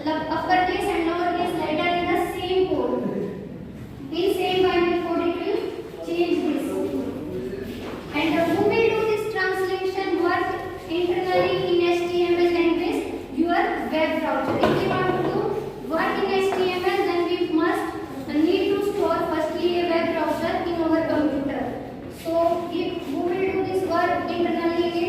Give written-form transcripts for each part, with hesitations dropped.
uppercase and lowercase letter in the same code. In same binary code it will change this. And who will do this translation work internally in HTML language? Your web browser. If you want to work in HTML, then we must need to store firstly a web browser in our computer. So who will do this work internally in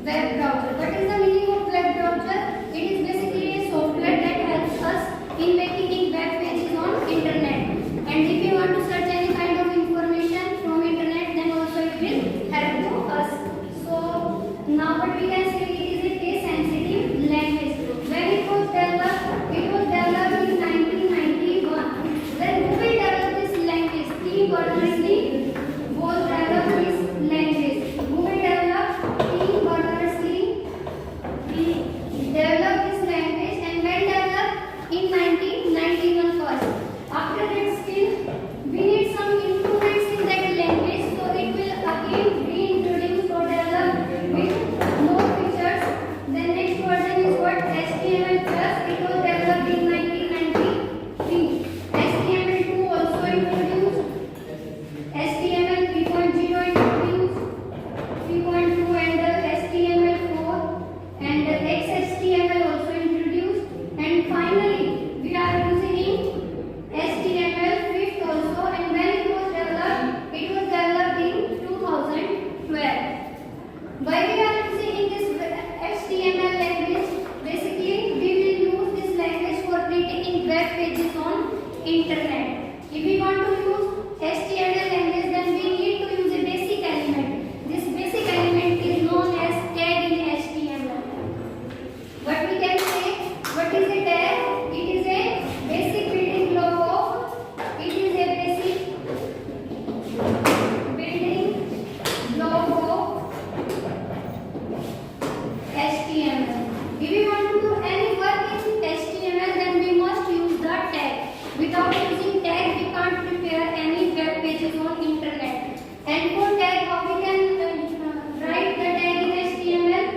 web browser? What is the meaning of web browser? It is basically a software that helps us in making web pages on internet. And if you want to search any kind of information from internet, then also it will help to us. So now what we can say, it is a case sensitive language. When it was developed in 1991. Then who will develop this language? Tim Berners-Lee was develop this language. Who will develop? Tim Berners-Lee developed this language, and when developed in 1991 first. After that still we need some improvements in that language, so it will again reintroduce or develop with more features. The next version is what? HTML plus. It was developed in 1993. HTML2 also introduced. HTML 3.0 introduced. 3.2 and HTML4 and XHTML also introduced. And finally we are using HTML 5th also, and when it was developed in 2012. Why we are using this HTML language? Basically, we will use this language for creating web pages on internet. If we want to use HTML language, then we need to use a basic element. This basic element is known as tag in HTML. What we can say? What is a tag? It is a basic building block of. It is a basic building block of HTML. If we want to do any work in HTML, then we must use the tag. Without using tag, we can't prepare any web pages on internet. And for tag, how we can write the tag in HTML?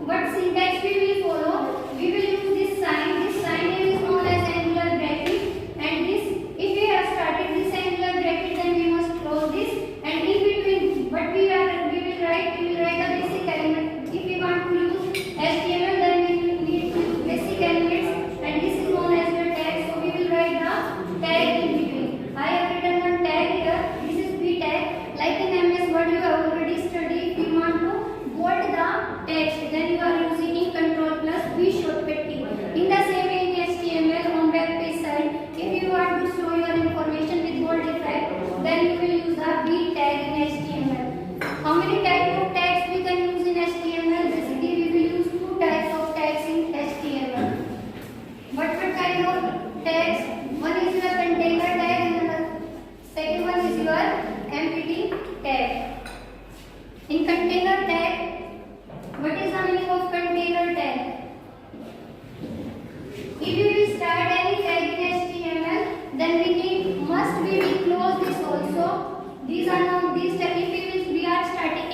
What syntax we will follow? We will use this sign. This sign here is known as angular bracket. And this, if we have started this angular bracket, then we must close this. And in between, what we will write a basic element. If we want to use HTML, then we will need to use basic elements, and this is known as the tag. So we will write the tag in between. I have written one tag here. This is b tag. Like in MS Word, you have already studied. If you want to bold the text, then you are using Ctrl plus B shortcut key. In the same way in HTML on web page side, if you want to show your information with bold effect, then you will use the b tag in HTML. How many types of tags we can use in HTML? Basically, we will use two types of tags in HTML. What kind of tags? One is your container tag, and the second one is your empty tag. In container tag, what is the meaning of container tag? If we will start any tag in HTML, then we will close this also. These are now these tags. If we are starting